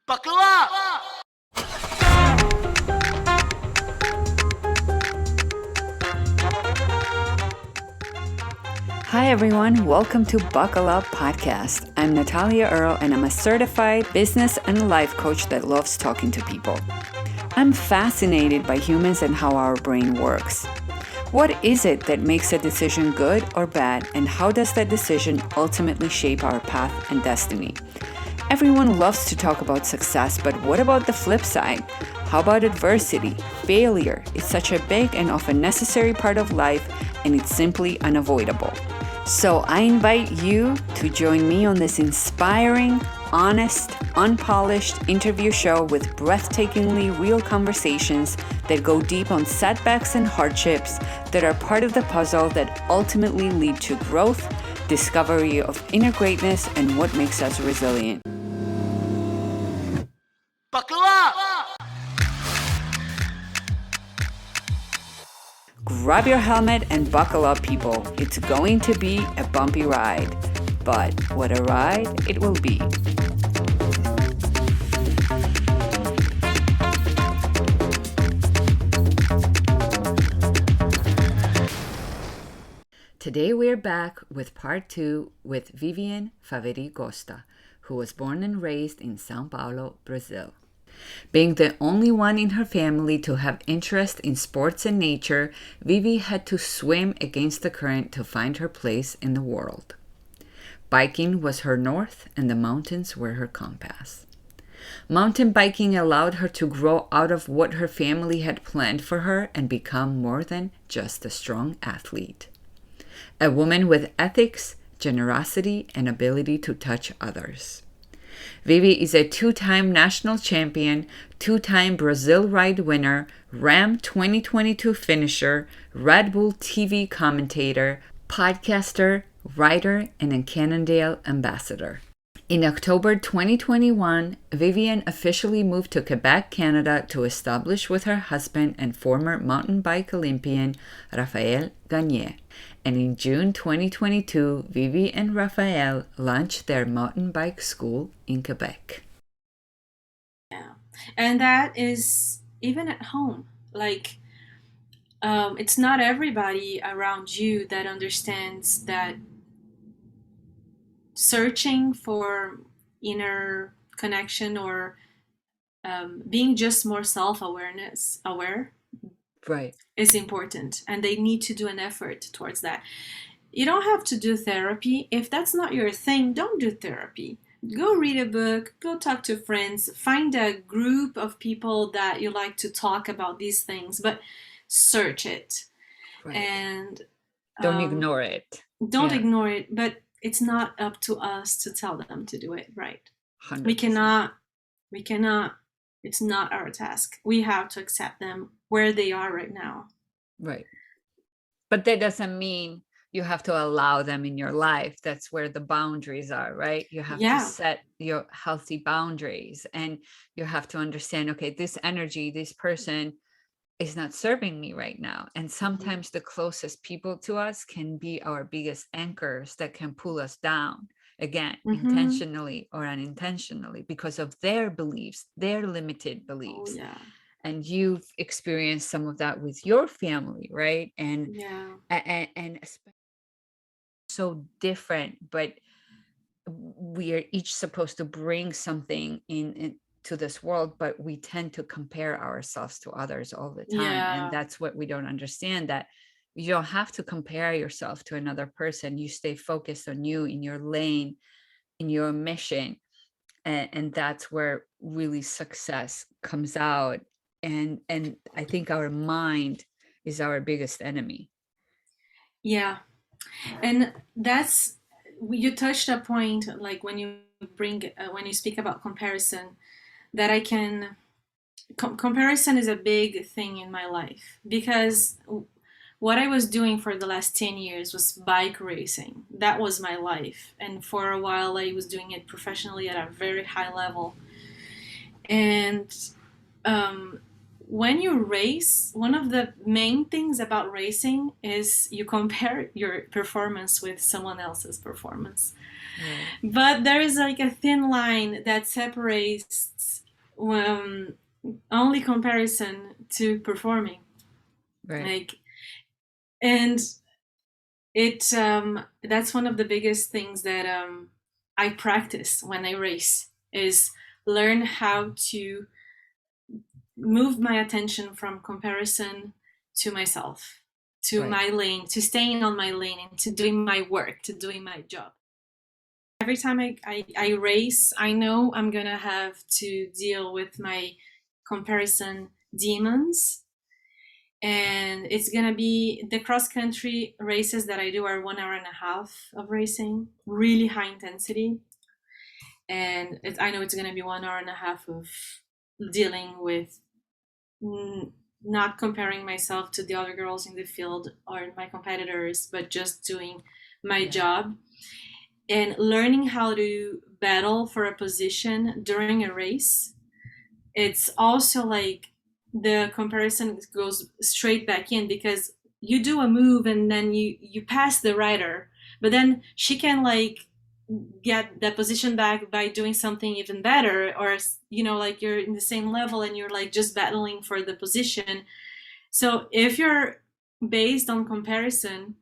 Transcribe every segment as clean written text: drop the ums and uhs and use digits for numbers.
Bakla! Hi everyone, welcome to Buckle Up Podcast. I'm Natalia Earl and I'm a certified business and life coach that loves talking to people. I'm fascinated by humans and how our brain works. What is it that makes a decision good or bad, and how does that decision ultimately shape our path and destiny? Everyone loves to talk about success, but what about the flip side? How about adversity, failure? It's such a big and often necessary part of life, and it's simply unavoidable. So I invite you to join me on this inspiring, honest, unpolished interview show with breathtakingly real conversations that go deep on setbacks and hardships that are part of the puzzle that ultimately lead to growth, discovery of inner greatness, and what makes us resilient. Bakla! Grab your helmet and buckle up, people. It's going to be a bumpy ride, but what a ride it will be. Today we're back with part 2 with Viviane Favery Costa, who was born and raised in São Paulo, Brazil. Being the only one in her family to have interest in sports and nature, Vivi had to swim against the current to find her place in the world. Biking was her north and the mountains were her compass. Mountain biking allowed her to grow out of what her family had planned for her and become more than just a strong athlete. A woman with ethics, generosity, and ability to touch others. Vivi is a 2-time national champion, 2-time Brazil Ride winner, RAAM 2022 finisher, Red Bull TV commentator, podcaster, writer, and a Cannondale Ambassador. In October 2021, Viviane officially moved to Quebec, Canada to establish with her husband and former mountain bike Olympian, Raphaël Gagné. And in June 2022, Vivi and Raphaël launched their mountain bike school in Quebec. Yeah, and that is even at home. It's not everybody around you that understands that searching for inner connection or being just more aware Right. is important, and they need to do an effort towards that. You don't have to do therapy. If that's not your thing, don't do therapy. Go read a book, go talk to friends, find a group of people that you like to talk about these things, but search it. Right. And Don't ignore it. Don't ignore it, but it's not up to us to tell them to do it, right? 100%. We cannot, it's not our task. We have to accept them where they are right now. Right. But that doesn't mean you have to allow them in your life. That's where the boundaries are, right? You have to set your healthy boundaries, and you have to understand, okay, this energy, this person is not serving me right now. And sometimes the closest people to us can be our biggest anchors that can pull us down, again, intentionally or unintentionally, because of their beliefs, their limited beliefs. Oh, yeah. And you've experienced some of that with your family, right? And especially so different, but we are each supposed to bring something in to this world, but we tend to compare ourselves to others all the time. And that's what we don't understand, that you don't have to compare yourself to another person. You stay focused on you, in your lane, in your mission, and that's where really success comes out. And I think our mind is our biggest enemy. Yeah. And that's, you touched a point, like when you speak about comparison, that I can, comparison is a big thing in my life, because what I was doing for the last 10 years was bike racing. That was my life. And for a while I was doing it professionally at a very high level. And when you race, one of the main things about racing is you compare your performance with someone else's performance. But there is like a thin line that separates um, only comparison to performing. Right. Like, and it that's one of the biggest things that I practice when I race, is learn how to move my attention from comparison to myself, to Right. my lane, to staying on my lane, and to doing my work, to doing my job. Every time I race, I know I'm gonna have to deal with my comparison demons. And it's gonna be the cross country races that I do are 1 hour and a half of racing, really high intensity. And I know it's gonna be 1 hour and a half of dealing with not comparing myself to the other girls in the field or my competitors, but just doing my job and learning how to battle for a position during a race. It's also like the comparison goes straight back in, because you do a move and then you pass the rider, but then she can like get that position back by doing something even better, or like you're in the same level and you're like just battling for the position. So if you're based on comparison,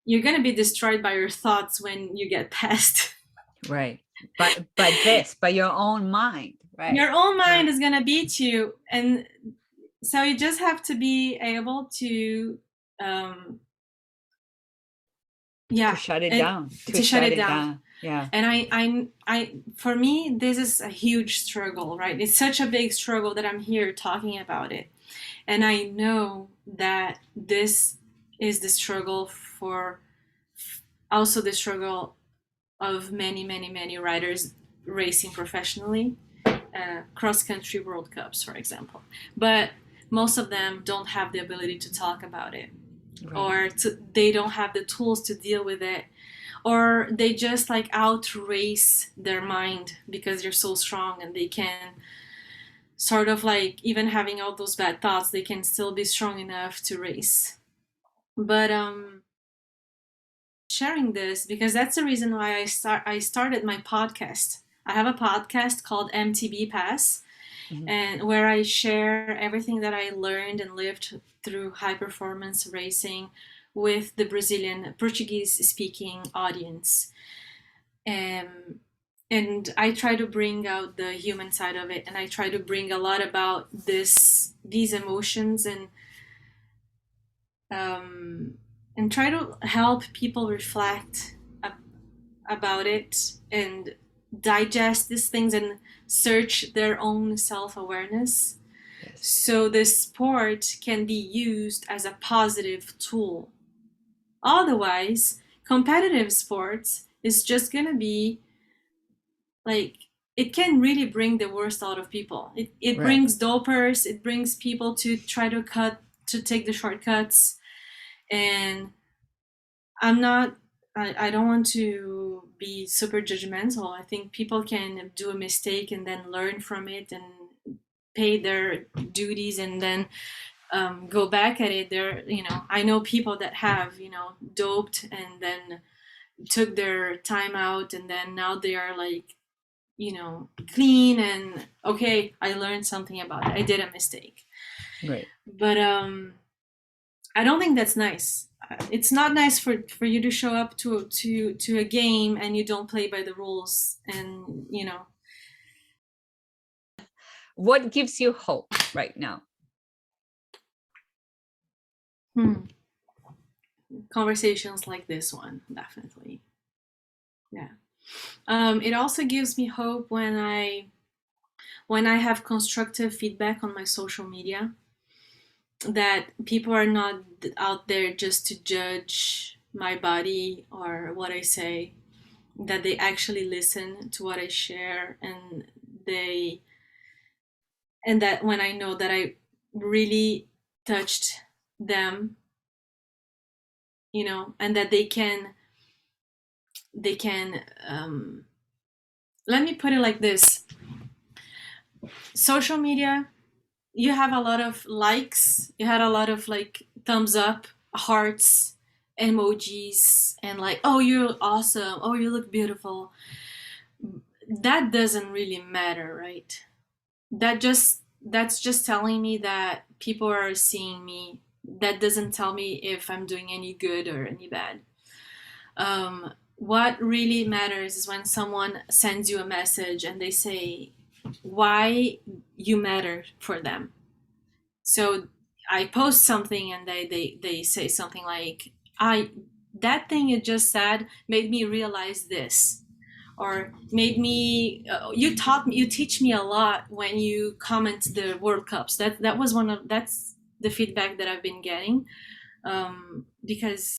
you're going to be destroyed by your thoughts when you get past. Right. But by your own mind, right? Your own mind is going to beat you. And so you just have to be able to to shut it down. To shut it down. Yeah. And I for me, this is a huge struggle, right? It's such a big struggle that I'm here talking about it. And I know that this is the struggle for, also the struggle of many, many, many riders racing professionally, cross-country World Cups, for example. But most of them don't have the ability to talk about it, or they don't have the tools to deal with it, or they just like outrace their mind because they're so strong, and they can sort of like, even having all those bad thoughts, they can still be strong enough to race. But sharing this because that's the reason why I started my podcast. I have a podcast called MTB Pass, and where I share everything that I learned and lived through high performance racing with the Brazilian Portuguese speaking audience. And I try to bring out the human side of it, and I try to bring a lot about these emotions, and try to help people reflect about it and digest these things and search their own self-awareness. Yes. So the sport can be used as a positive tool. Otherwise, competitive sports is just gonna be like, it can really bring the worst out of people. It brings dopers, it brings people to try to take the shortcuts. And I don't want to be super judgmental. I think people can do a mistake and then learn from it and pay their duties and then go back at it. I know people that have, doped and then took their time out, and then now they are like, clean and okay, I learned something about it. I did a mistake. Right. But I don't think that's nice. It's not nice for you to show up to a game and you don't play by the rules, and What gives you hope right now? Conversations like this one, definitely. Yeah. It also gives me hope when I have constructive feedback on my social media, that people are not out there just to judge my body or what I say, that they actually listen to what I share, and that when I know that I really touched them, and that they can let me put it like this. Social media, you have a lot of likes, you had a lot of like thumbs up, hearts, emojis, and like, oh, you're awesome, oh, you look beautiful. That doesn't really matter, right? that's just telling me that people are seeing me. That doesn't tell me if I'm doing any good or any bad. What really matters is when someone sends you a message and they say why you matter for them. So I post something and they say something like, I that thing you just said made me realize this, or made me you teach me a lot when you comment the World Cups. That's the feedback that I've been getting, because